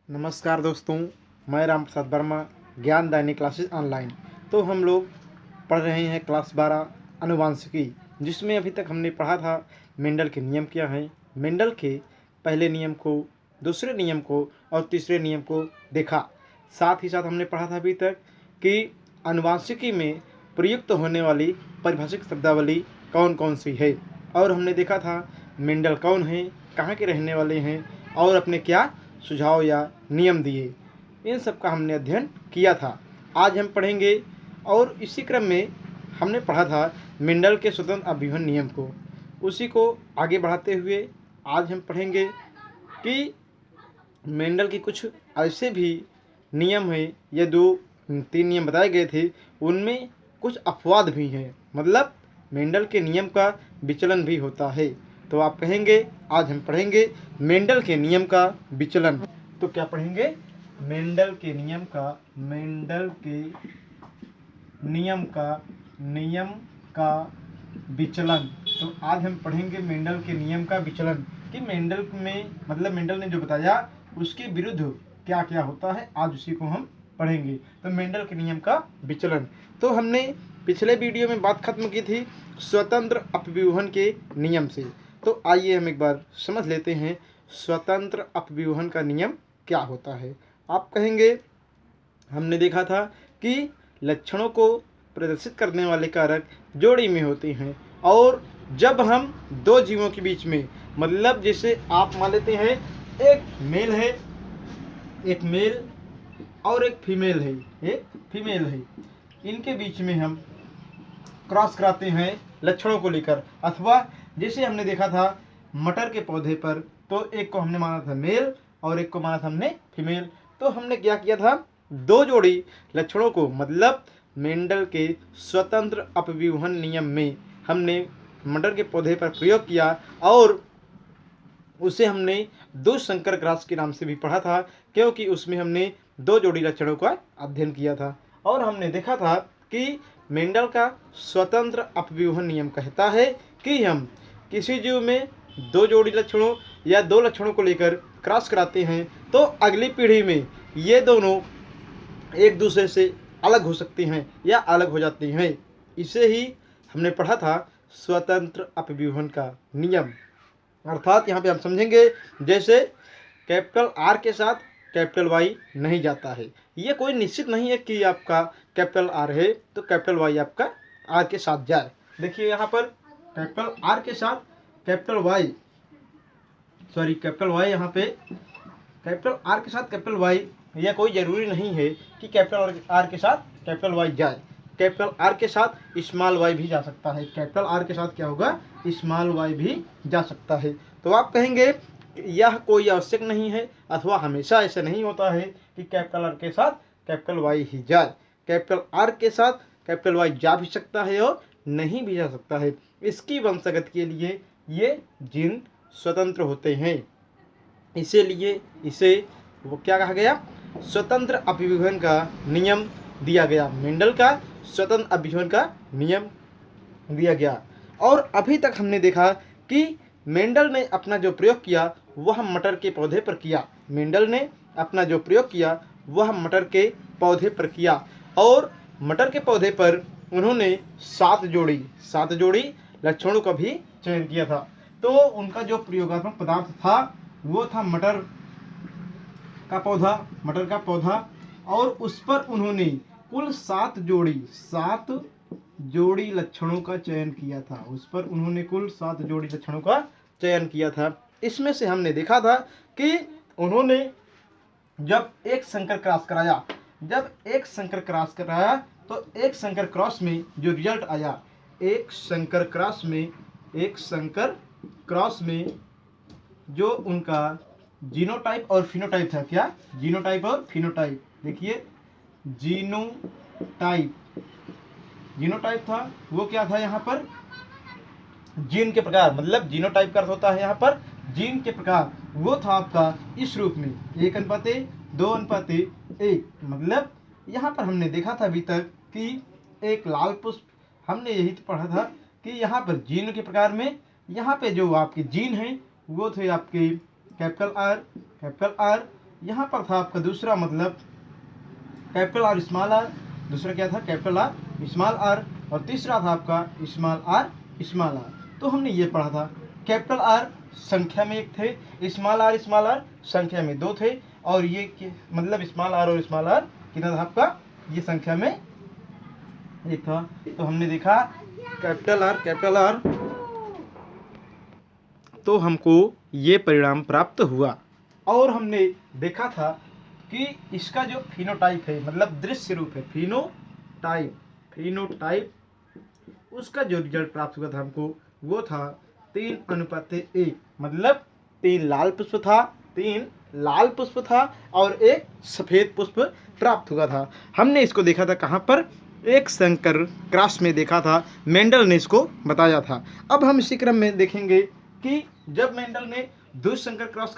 नमस्कार दोस्तों, मैं राम प्रसाद वर्मा, ज्ञानदायिनी क्लासेस ऑनलाइन। तो हम लोग पढ़ रहे हैं क्लास 12 आनुवंशिकी, जिसमें अभी तक हमने पढ़ा था मेंडल के नियम क्या हैं, मेंडल के पहले नियम को, दूसरे नियम को और तीसरे नियम को देखा। साथ ही साथ हमने पढ़ा था अभी तक कि आनुवंशिकी में प्रयुक्त होने वाली परिभाषिक शब्दावली कौन कौन सी है, और हमने देखा था मेंडल कौन है, कहाँ के रहने वाले हैं और अपने क्या सुझाव या नियम दिए। इन सब का हमने अध्ययन किया था। आज हम पढ़ेंगे, और इसी क्रम में हमने पढ़ा था मेंडल के स्वतंत्र अभिवहन नियम को। उसी को आगे बढ़ाते हुए आज हम पढ़ेंगे कि मेंडल की कुछ ऐसे भी नियम हैं, ये 2-3 नियम बताए गए थे, उनमें कुछ अपवाद भी हैं, मतलब मेंडल के नियम का विचलन भी होता है। तो आप कहेंगे आज हम पढ़ेंगे मेंडल के नियम का विचलन। तो क्या पढ़ेंगे? मेंडल के नियम का विचलन। तो आज हम पढ़ेंगे मेंडल के नियम का विचलन, कि मेंडल में मतलब मेंडल ने जो बताया उसके विरुद्ध क्या क्या होता है, आज उसी को हम पढ़ेंगे। तो मेंडल के नियम का विचलन। तो हमने पिछले वीडियो में बात खत्म की थी स्वतंत्र अपव्यूहन के नियम से। तो आइए हम एक बार समझ लेते हैं स्वतंत्र अपव्यूहन का नियम क्या होता है। आप कहेंगे हमने देखा था कि लक्षणों को प्रदर्शित करने वाले कारक जोड़ी में होते हैं, और जब हम दो जीवों के बीच में, मतलब जैसे आप मान लेते हैं एक मेल और एक फीमेल है, इनके बीच में हम क्रॉस कराते हैं लक्षणों को लेकर। अथवा जैसे हमने देखा था मटर के पौधे पर, तो एक को हमने माना था मेल और एक को माना था हमने फीमेल। तो हमने क्या किया था, दो जोड़ी लक्षणों को, मतलब मेंडल के स्वतंत्र अपव्यूहन नियम में हमने मटर के पौधे पर प्रयोग किया, और उसे हमने दो संकर क्रॉस के नाम से भी पढ़ा था, क्योंकि उसमें हमने दो जोड़ी लक्षणों का अध्ययन किया था। और हमने देखा था कि मेंडल का स्वतंत्र अपव्यूहन नियम कहता है कि हम किसी जीव में दो जोड़ी लक्षणों या दो लक्षणों को लेकर क्रॉस कराते हैं, तो अगली पीढ़ी में ये दोनों एक दूसरे से अलग हो सकते हैं या अलग हो जाते हैं। इसे ही हमने पढ़ा था स्वतंत्र अपव्यूहन का नियम। अर्थात यहाँ पे हम समझेंगे, जैसे कैपिटल आर के साथ कैपिटल वाई नहीं जाता है। ये कोई निश्चित नहीं है कि आपका कैपिटल आर है तो कैपिटल वाई आपका आर के साथ जाए। देखिए यहाँ पर कैपिटल आर के साथ कैपिटल वाई, यहाँ पे कैपिटल आर के साथ कैपिटल वाई, यह कोई ज़रूरी नहीं है कि कैपिटल आर के साथ कैपिटल वाई जाए। कैपिटल आर के साथ स्मॉल वाई भी जा सकता है। कैपिटल आर के साथ क्या होगा, स्मॉल वाई भी जा सकता है। तो आप कहेंगे यह कोई आवश्यक नहीं है, अथवा हमेशा ऐसा नहीं होता है कि कैपिटल आर के साथ कैपिटल वाई ही जाए। कैपिटल आर के साथ कैपिटल वाई जा भी सकता है और नहीं भी जा सकता है। इसकी वंशगत के लिए ये जीन स्वतंत्र होते हैं, इसीलिए इसे वो क्या कहा गया, स्वतंत्र अपव्यूहन का नियम दिया गया। मेंडल का स्वतंत्र अपव्यूहन का नियम दिया गया। और अभी तक हमने देखा कि मेंडल ने अपना जो प्रयोग किया वह मटर के पौधे पर किया। मेंडल ने अपना जो प्रयोग किया वह मटर के पौधे पर किया, और मटर के पौधे पर उन्होंने सात जोड़ी लक्षणों का भी चयन किया था। तो उनका जो प्रयोगात्मक पदार्थ था वो था मटर का पौधा, और उस पर उन्होंने कुल सात जोड़ी लक्षणों का चयन किया था। इसमें से हमने देखा था कि उन्होंने जब एक संकर क्रॉस कराया तो एक संकर क्रॉस में जो रिजल्ट आया, एक संकर क्रॉस में जो उनका जीनोटाइप और फिनोटाइप था, क्या जीनोटाइप और फिनोटाइप, देखिए जीनोटाइप था वो क्या था, यहाँ पर जीन के प्रकार, मतलब जीनोटाइप का अर्थ होता है यहाँ पर जीन के प्रकार। वो था आपका इस रूप में 1:1, 2:1, मतलब यहाँ पर हमने देखा था अभी तक कि एक लाल पुष्प, हमने यही तो पढ़ा था कि यहाँ पर जीन के प्रकार में यहाँ पे जो आपके जीन हैं वो थे आपके कैपिटल आर यहाँ पर था आपका दूसरा मतलब कैपिटल आर स्मॉल आर, दूसरा क्या था कैपिटल आर स्मॉल आर, और तीसरा था आपका स्मॉल आर स्मॉल आर। तो हमने ये पढ़ा था कैपिटल आर संख्या में एक थे, स्मॉल आर संख्या में दो थे, और ये मतलब स्मॉल आर और स्मॉल आर कितना था आपका, ये संख्या में एक था। तो हमने देखा कैपिटल आर तो हमको ये परिणाम प्राप्त हुआ। और हमने देखा था कि इसका जो फिनोटाइप है मतलब दृश्य रूप है, फिनोटाइप उसका जो रिजल्ट प्राप्त हुआ था हमको वो था 3:1, मतलब 3 लाल पुष्प था और एक सफ़ेद पुष्प प्राप्त हुआ था। हमने इसको देखा था कहाँ पर, एक शंकर क्रॉस में देखा था, मेंडल ने इसको बताया था। अब हम इसी क्रम में देखेंगे कि जब मेंडल ने द्विसंकर क्रॉस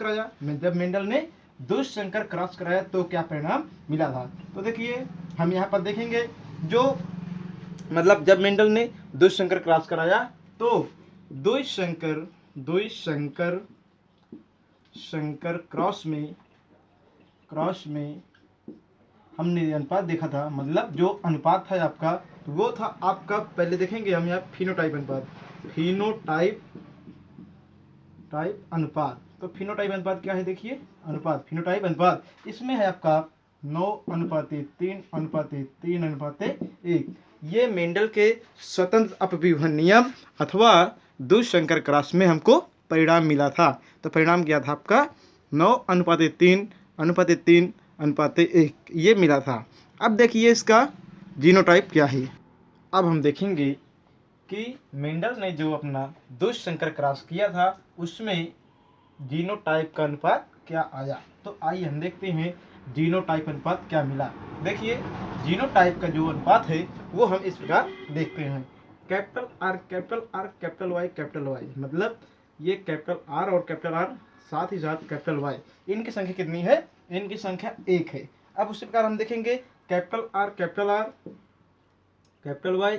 कराया तो क्या परिणाम मिला था। तो देखिए हम यहाँ पर देखेंगे जो मतलब जब मेंडल ने द्विसंकर क्रॉस कराया तो द्विसंकर क्रॉस में हमने अनुपात देखा था, मतलब जो अनुपात था आपका वो था आपका, पहले देखेंगे हम यहाँ फिनोटाइप अनुपात। तो फिनोटाइप अनुपात क्या है, देखिए फिनोटाइप अनुपात इसमें है आपका 9:3:3:1। ये मेंडल के स्वतंत्र अपव्यूहन नियम अथवा द्विसंकर क्रॉस में हमको परिणाम मिला था। तो परिणाम क्या था आपका 9:3:3:1 ये मिला था। अब देखिए इसका जीनोटाइप क्या है। अब हम देखेंगे कि मेंडल ने जो अपना द्विसंकर क्रॉस किया था उसमें जीनोटाइप का अनुपात क्या आया। तो आइए हम देखते हैं जीनोटाइप अनुपात क्या मिला। देखिए जीनोटाइप का जो अनुपात है वो हम इस प्रकार देखते हैं, कैपिटल आर कैपिटल वाई, मतलब ये कैपिटल आर और कैपिटल आर साथ ही साथ कैपिटल वाई, इनकी संख्या कितनी है, इनकी संख्या 1 है। अब उसी प्रकार हम देखेंगे कैपिटल आर कैपिटल वाई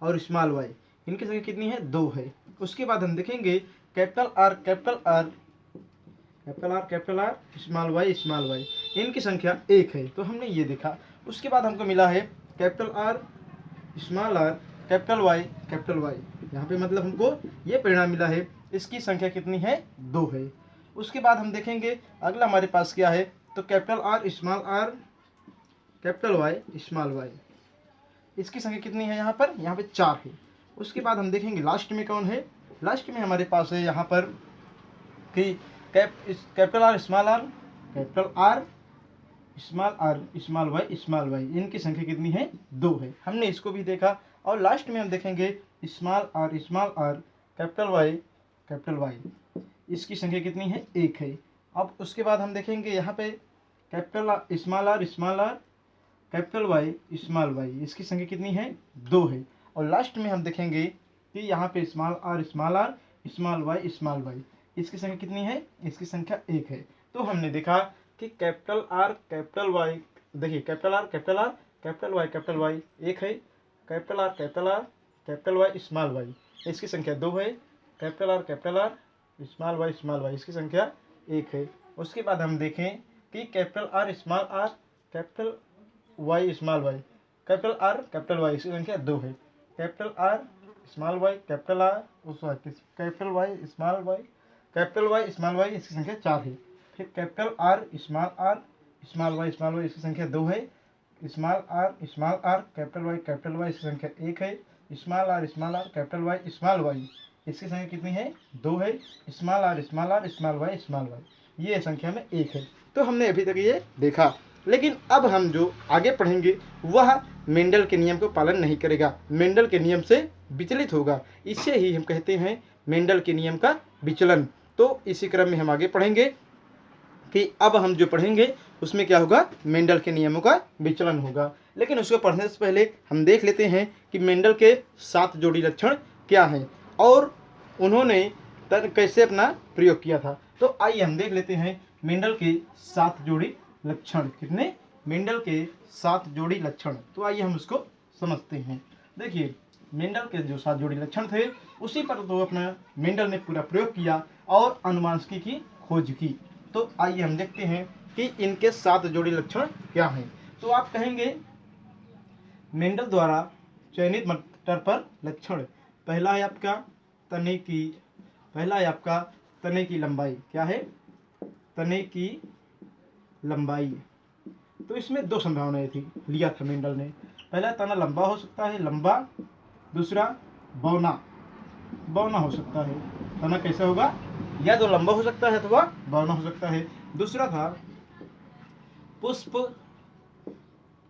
और स्मॉल वाई, इनकी संख्या कितनी है, 2 है। उसके बाद हम देखेंगे कैपिटल आर स्मॉल वाई इनकी संख्या 1 है। तो हमने ये देखा। उसके बाद हमको मिला है capital R small R capital Y, यहाँ पे मतलब हमको ये परिणाम मिला है, इसकी संख्या कितनी है, 2 है। उसके बाद हम देखेंगे अगला हमारे पास क्या है, तो कैपिटल आर कैपिटल वाई इसकी संख्या कितनी है, यहाँ पे 4 है। उसके बाद हम देखेंगे लास्ट में कौन है, लास्ट में हमारे पास है यहाँ पर कि कैपिटल आर स्मॉल वाई इनकी संख्या कितनी है, 2 है। हमने इसको भी देखा। और लास्ट में हम देखेंगे स्मॉल आर कैपिटल वाई इसकी संख्या कितनी है, 1 है। अब उसके बाद हम देखेंगे यहाँ पे capital small R capital Y इसकी संख्या कितनी है, 2 है। और लास्ट में हम देखेंगे कि यहाँ पे स्मॉल आर स्मॉल वाई इसकी संख्या कितनी है, इसकी संख्या 1 है। तो हमने देखा कि कैपिटल आर कैपिटल वाई, देखिए कैपिटल आर कैपिटल वाई 1 है, capital R capital Y small Y इसकी संख्या 2 है, कैपिटल आर स्मॉल वाई इसकी संख्या 1 है। उसके बाद हम देखें कि capital R capital Y capital R capital Y इसकी संख्या 2 है, capital R small Y capital Y small Y इसकी संख्या 4 है। फिर कैपिटल आर स्मॉल वाई इसकी संख्या 2 है, स्मॉल आर कैपिटल वाई इसकी संख्या 1 है, स्मॉल आर कैपिटल वाई इसकी संख्या कितनी है, 2 है, स्मॉल आर स्मॉल वाई ये संख्या में 1 है। तो हमने अभी तक ये देखा। लेकिन अब हम जो आगे पढ़ेंगे वह मेंडल के नियम को पालन नहीं करेगा, मेंडल के नियम से विचलित होगा। इसे ही हम कहते हैं मेंडल के नियम का विचलन। तो इसी क्रम में हम आगे पढ़ेंगे कि अब हम जो पढ़ेंगे उसमें क्या होगा, मेंडल के नियमों का विचलन होगा। लेकिन उसको पढ़ने से पहले हम देख लेते हैं कि मेंडल के 7 जोड़ी लक्षण क्या हैं और उन्होंने कैसे अपना प्रयोग किया था। तो आइए हम देख लेते हैं मेंडल के 7 जोड़ी लक्षण। कितने, मेंडल के 7 जोड़ी लक्षण। तो आइए हम उसको समझते हैं। देखिए मेंडल के जो 7 जोड़ी लक्षण थे उसी पर तो अपना मेंडल ने पूरा प्रयोग किया और अनुवांशिकी की खोज की। तो आइए हम देखते हैं कि इनके 7 जोड़ी लक्षण क्या हैं। तो आप कहेंगे मेंडल द्वारा चयनित मटर पर लक्षण, पहला है आपका तने की लंबाई। क्या है? तने की लंबाई। तो इसमें 2 संभावनाएं थी, लिया था मेंडल ने। पहला, तना लंबा हो सकता है, लंबा। दूसरा, बौना हो सकता है। तना कैसा होगा? या तो लंबा हो सकता है अथवा बौना हो सकता है। दूसरा था पुष्प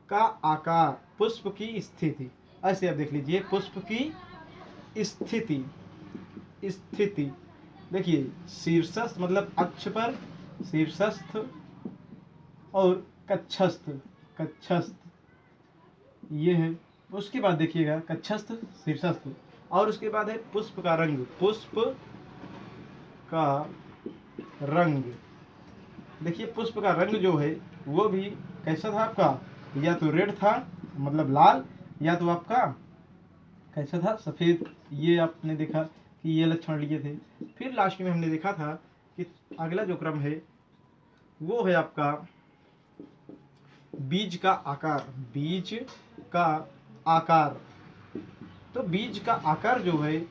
का आकार, पुष्प की स्थिति। ऐसे आप देख लीजिए, पुष्प की स्थिति। देखिए, शीर्षस्थ मतलब अक्ष पर, शीर्षस्थ और कक्षस्थ ये है। उसके बाद देखिएगा कक्षस्थ, शीर्षस्थ, और उसके बाद है पुष्प का रंग। देखिए, पुष्प का रंग जो है वो भी कैसा था आपका? या तो रेड था मतलब लाल, या तो आपका कैसा था? सफ़ेद। ये आपने देखा कि ये लक्षण लिए थे। फिर लास्ट में हमने देखा था कि अगला जो क्रम है वो है आपका बीज का आकार। तो बीज का आकार जो है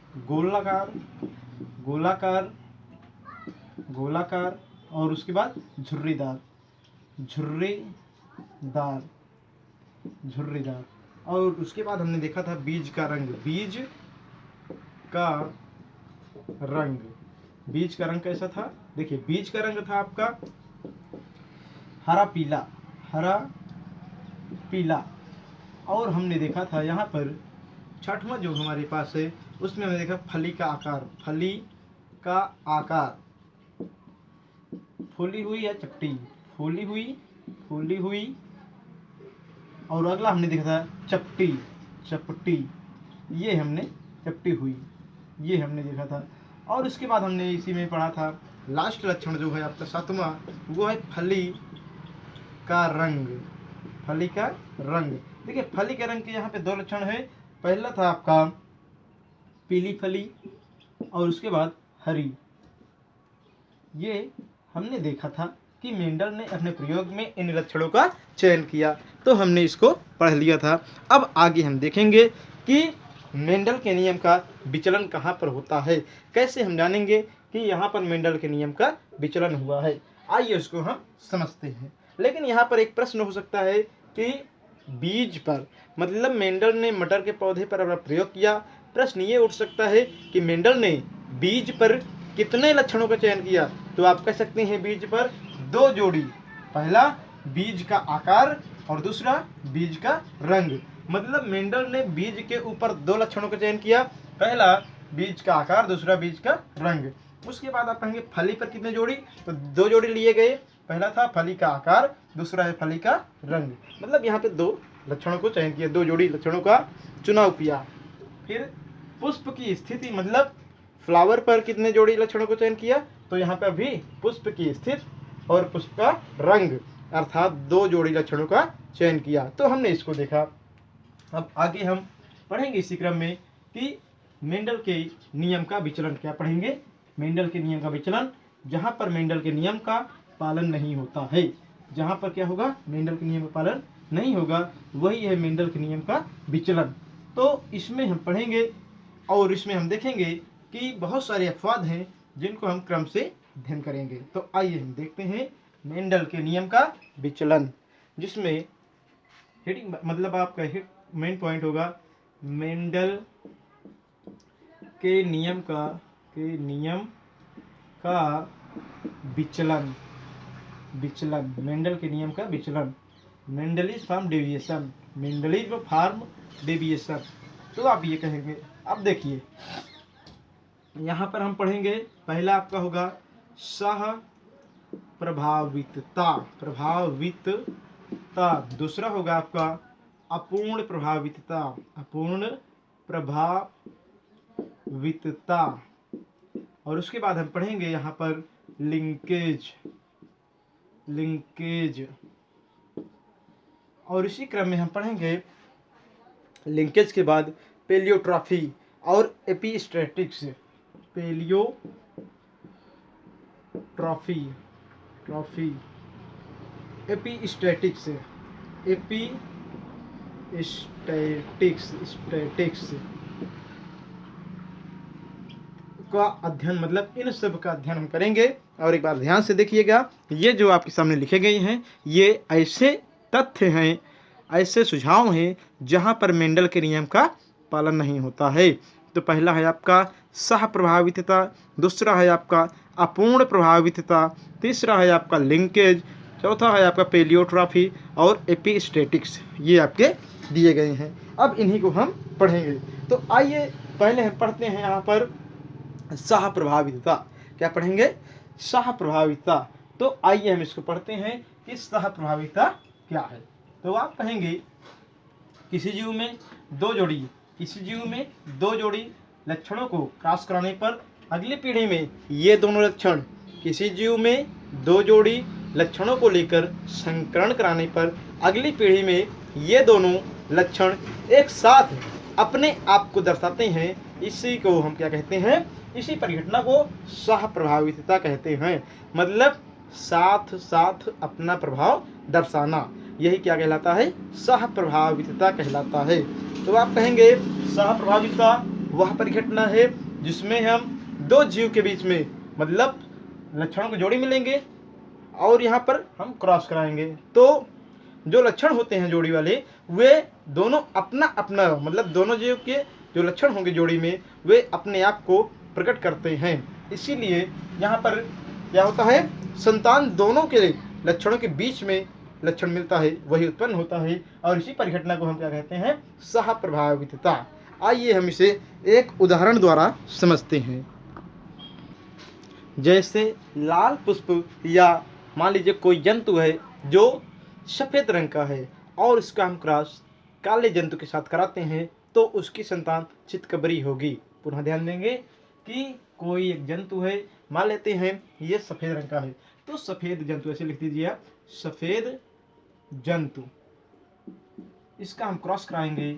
गोलाकार और उसके बाद झुर्रीदार। और उसके बाद हमने देखा था बीज का रंग कैसा था? देखिए, बीज का रंग था आपका हरा पीला। और हमने देखा था यहाँ पर छठवां जो हमारे पास है उसमें हमने देखा फली का आकार। फूली हुई या चपटी? फूली हुई। और अगला हमने देखा था चपटी। ये हमने देखा था। और उसके बाद हमने इसी में पढ़ा था लास्ट लक्षण जो है आपका 7वां, वो है फली का रंग। देखिए, फली के रंग के यहाँ पे 2 लक्षण है। पहला था आपका पीली फली और उसके बाद हरी। ये हमने देखा था कि मेंडल ने अपने प्रयोग में इन लक्षणों का चयन किया, तो हमने इसको पढ़ लिया था। अब आगे हम देखेंगे कि मेंडल के नियम का विचलन कहाँ पर होता है, कैसे हम जानेंगे कि यहाँ पर मेंडल के नियम का विचलन हुआ है। आइए उसको हम समझते हैं। लेकिन यहाँ पर एक प्रश्न हो सकता है कि बीज पर, मतलब मेंडल ने मटर के पौधे पर अपना प्रयोग किया। प्रश्न ये उठ सकता है कि मेंडल ने बीज पर कितने लक्षणों का चयन किया? तो आप कह सकते हैं बीज पर 2 जोड़ी, पहला बीज का आकार और दूसरा बीज का रंग। मतलब मेंडल ने बीज के ऊपर 2 लक्षणों का चयन किया, पहला बीज का आकार, दूसरा बीज का रंग। उसके बाद आप कहेंगे फली पर कितने जोड़ी? तो 2 जोड़ी लिए गए, पहला था फली का आकार, दूसरा है फली का रंग। मतलब यहाँ पे 2 लक्षणों को चयन किया, 2 जोड़ी लक्षणों का चुनाव किया। फिर पुष्प की स्थिति, मतलब फ्लावर पर कितने जोड़ी लक्षणों को चयन किया? तो यहाँ पे भी पुष्प की स्थिति और पुष्प का रंग अर्थात 2 जोड़ी लक्षणों का चयन किया। तो हमने इसको देखा। अब आगे हम पढ़ेंगे इसी क्रम में कि मेंडल के नियम का विचलन। क्या पढ़ेंगे? मेंडल के नियम का विचलन। जहाँ पर मेंडल के नियम का पालन नहीं होता है, जहाँ पर क्या होगा? मेंडल के नियम का पालन नहीं होगा, वही है मेंडल के नियम का विचलन। तो इसमें हम पढ़ेंगे और इसमें हम देखेंगे कि बहुत सारे अपवाद हैं जिनको हम क्रम से अध्ययन करेंगे। तो आइए हम देखते हैं मेंडल के नियम का विचलन, जिसमें हेडिंग मतलब आपका मेन पॉइंट होगा मेंडल के नियम का विचलन। मेंडल के नियम का विचलन, मेंडलिज फॉर्म डेविएशन। तो आप ये कहेंगे। अब देखिए, यहाँ पर हम पढ़ेंगे, पहला आपका होगा सह प्रभावितता, दूसरा होगा आपका अपूर्ण प्रभावितता, और उसके बाद हम पढ़ेंगे यहाँ पर लिंकेज, और इसी क्रम में हम पढ़ेंगे लिंकेज के बाद पेलियोट्रॉफी और एपिस्टैटिक्स। पेलियोट्रॉफी एपीस्टैटिक्स स्टैटिक्स का अध्ययन, मतलब इन सब का अध्ययन हम करेंगे। और एक बार ध्यान से देखिएगा, ये जो आपके सामने लिखे गए हैं ये ऐसे तथ्य हैं, ऐसे सुझाव हैं जहाँ पर मेंडल के नियम का पालन नहीं होता है। तो पहला है आपका सह प्रभावितता, दूसरा है आपका अपूर्ण प्रभावितता, तीसरा है आपका लिंकेज, चौथा है आपका पेलियोट्रॉफी और एपीस्टैटिक्स। ये आपके दिए गए हैं। अब इन्हीं को हम पढ़ेंगे। तो आइए पहले हम पढ़ते हैं यहाँ पर सह प्रभावितता। क्या पढ़ेंगे? सह प्रभावितता। तो आइए हम इसको पढ़ते हैं कि सह प्रभावितता क्या है। तो आप कहेंगे किसी जीव में दो जोड़ी लक्षणों को क्रॉस कराने पर अगली पीढ़ी में ये दोनों लक्षण, किसी जीव में दो जोड़ी लक्षणों को लेकर संकरण कराने पर अगली पीढ़ी में ये दोनों लक्षण एक साथ अपने आप को दर्शाते हैं। इसी को हम क्या कहते हैं? इसी परिघटना को सह प्रभावितता कहते हैं। मतलब साथ साथ अपना प्रभाव दर्शाना, यही क्या कहलाता है? सह प्रभावितता कहलाता है। तो आप कहेंगे सह प्रभावितता वह परिघटना है जिसमें हम दो जीव के बीच में, मतलब लक्षणों की जोड़ी मिलेंगे और यहाँ पर हम क्रॉस कराएंगे। तो जो लक्षण होते हैं जोड़ी वाले, वे दोनों अपना अपना, मतलब दोनों जीव के जो लक्षण होंगे जोड़ी में, वे अपने आप को प्रकट करते हैं। इसीलिए यहाँ पर क्या होता है? संतान दोनों के लक्षणों के बीच में लक्षण मिलता है, वही उत्पन्न होता है। और इसी परिघटना को हम क्या कहते हैं? सह प्रभावितता। आइए हम इसे एक उदाहरण द्वारा समझते हैं। जैसे लाल पुष्प, या मान लीजिए कोई जंतु है जो सफ़ेद रंग का है और इसका हम क्रॉस काले जंतु के साथ कराते हैं, तो उसकी संतान चितकबरी होगी। पुनः ध्यान देंगे कि कोई एक जंतु है, मान लेते हैं ये सफ़ेद रंग का है, तो सफ़ेद जंतु ऐसे लिख दीजिए आप, सफ़ेद जंतु। इसका हम क्रॉस कराएंगे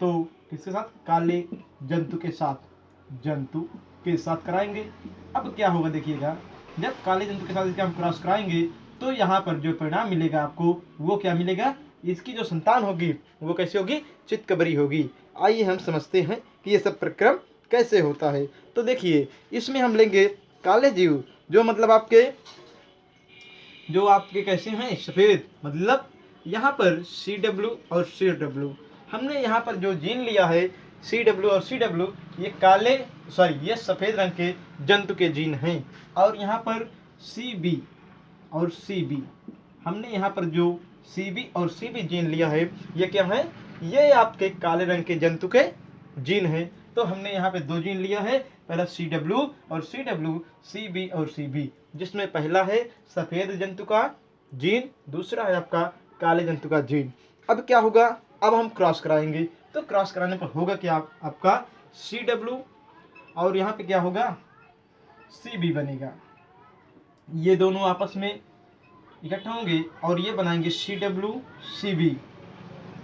तो किसके साथ? काले जंतु के साथ कराएंगे। अब क्या होगा देखिएगा, जब काले जंतु के साथ इसका हम क्रॉस कराएंगे तो यहाँ पर जो परिणाम मिलेगा आपको, वो क्या मिलेगा? इसकी जो संतान होगी वो कैसे होगी? चितकबरी होगी। आइए हम समझते हैं कि ये सब प्रक्रम कैसे होता है। तो देखिए, इसमें हम लेंगे काले जीव, जो मतलब आपके कैसे हैं? सफ़ेद। मतलब यहाँ पर CW और CW, हमने यहाँ पर जो जीन लिया है CW और CW, ये सफ़ेद रंग के जंतु के जीन हैं। और यहाँ पर CB और CB, हमने यहाँ पर जो CB और CB जीन लिया है, ये क्या है? ये आपके काले रंग के जंतु के जीन हैं। तो हमने यहाँ पे दो जीन लिया है, पहला CW और CW, CB और CB, जिसमें पहला है सफ़ेद जंतु का जीन, दूसरा है आपका काले जंतु का जीन। अब क्या होगा? अब हम क्रॉस कराएंगे, तो क्रॉस कराने पर होगा क्या? आपका CW और यहाँ पे क्या होगा? CB बनेगा। ये दोनों आपस में इकट्ठा होंगे और ये बनाएंगे CW CB।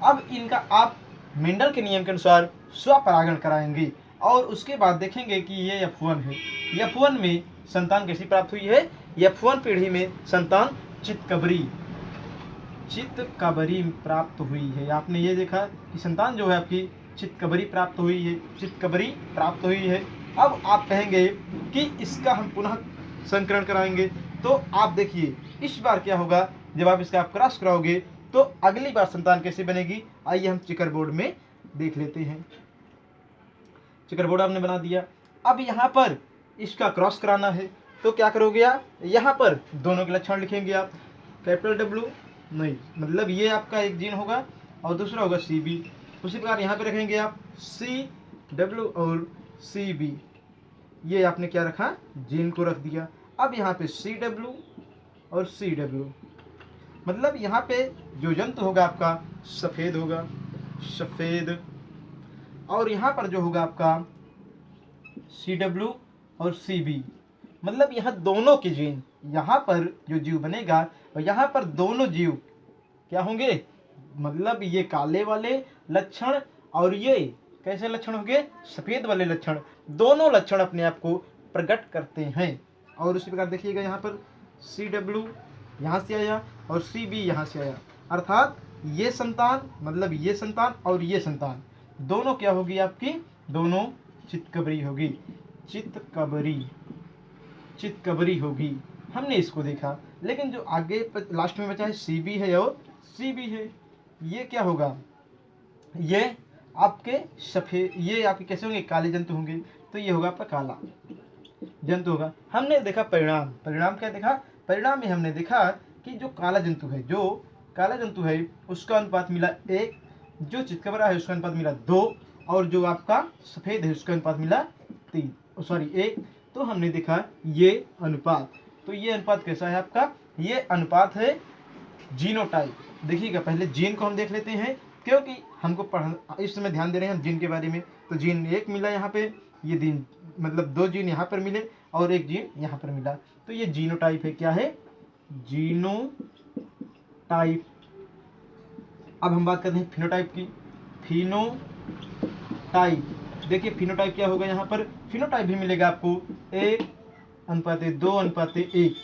अब इनका आप मेंडल के नियम के अनुसार स्वपरागण कराएंगे और उसके बाद देखेंगे कि ये F1 है। F1 में संतान कैसी प्राप्त हुई है? F1 पीढ़ी में संतान चितकबरी प्राप्त हुई है। आपने ये देखा कि संतान जो है आपकी चितकबरी प्राप्त हुई है। अब आप कहेंगे कि इसका हम पुनः संकरण कराएंगे। तो आप देखिए, इस बार क्या होगा? जब आप इसका क्रॉस कराओगे तो अगली बार संतान कैसे बनेगी? आइए हम चिकर बोर्ड में देख लेते हैं। चिकर बोर्ड आपने बना दिया। अब यहाँ पर इसका क्रॉस कराना है, तो क्या करोगे आप? यहाँ पर दोनों के लक्षण लिखेंगे आप। कैपिटल W नहीं, मतलब ये आपका एक जीन होगा और दूसरा होगा CB। उसी प्रकार यहाँ पे रखेंगे आप CW और CB। ये आपने क्या रखा? जीन को रख दिया। अब यहाँ पे CW और CW, मतलब यहाँ पे जो जंतु होगा आपका सफ़ेद होगा, और यहाँ पर जो होगा आपका CW और CB, मतलब यहाँ दोनों के जीन, यहाँ पर जो जीव बनेगा और यहाँ पर दोनों जीव क्या होंगे? मतलब ये काले वाले लक्षण और ये कैसे लक्षण होंगे? सफ़ेद वाले लक्षण। दोनों लक्षण अपने आप को प्रकट करते हैं। और उसी प्रकार देखिएगा यहाँ पर CW यहाँ से आया और सी बी यहाँ से आया, अर्थात ये संतान मतलब ये संतान और ये संतान दोनों क्या होगी आपकी, दोनों चितकबरी होगी, चितकबरी होगी। हमने इसको देखा। लेकिन जो आगे लास्ट में बचा है सी बी है और सी बी है, ये क्या होगा, ये आपके सफ़ेद, ये आपके कैसे होंगे, काले जंतु होंगे। तो ये होगा आपका काला जंतु होगा। हमने देखा परिणाम, परिणाम क्या देखा, परिणाम में हमने देखा कि जो काला जंतु है उसका अनुपात मिला 1, जो चितकबरा है उसका अनुपात मिला 2, और जो आपका सफ़ेद है उसका अनुपात मिला 1। तो हमने देखा ये अनुपात, तो ये अनुपात कैसा है आपका, ये अनुपात है जीनोटाइप। देखिएगा पहले जीन को हम देख लेते हैं, क्योंकि हमको पढ़ना इस समय ध्यान दे रहे हैं हम जीन के बारे में। तो जीन 1 मिला यहाँ पे, ये दिन मतलब 2 जीन यहाँ पर मिले और 1 जीन यहाँ पर मिला, तो ये जीनोटाइप है। क्या है, जीनोटाइप। अब हम बात करते हैं फिनोटाइप की। फिनोटाइप, देखिए फिनोटाइप क्या होगा, यहाँ पर फिनोटाइप भी मिलेगा आपको 1:2:1,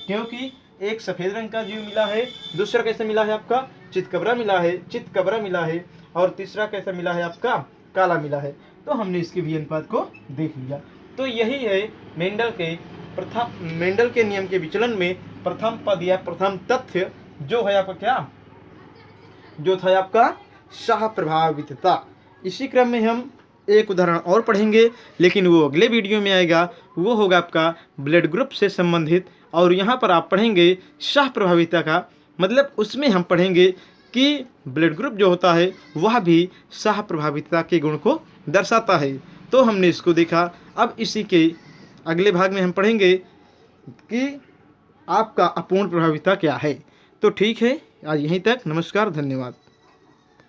क्योंकि एक सफ़ेद रंग का जीव मिला है, दूसरा कैसा मिला है आपका, चितकबरा मिला है, और तीसरा कैसा मिला है आपका, काला मिला है। तो हमने इसके भी अनुपात को देख लिया। तो यही है मेंडल के नियम के विचलन में प्रथम पद या प्रथम तथ्य जो है आपका क्या, जो था आपका सह प्रभावितता। इसी क्रम में हम एक उदाहरण और पढ़ेंगे, लेकिन वो अगले वीडियो में आएगा। वो होगा आपका ब्लड ग्रुप से संबंधित, और यहाँ पर आप पढ़ेंगे सह प्रभावितता का मतलब, उसमें हम पढ़ेंगे कि ब्लड ग्रुप जो होता है वह भी सह प्रभावितता के गुण को दर्शाता है। तो हमने इसको देखा। अब इसी के अगले भाग में हम पढ़ेंगे कि आपका अपूर्ण प्रभावितता क्या है। तो ठीक है, आज यहीं तक। नमस्कार, धन्यवाद।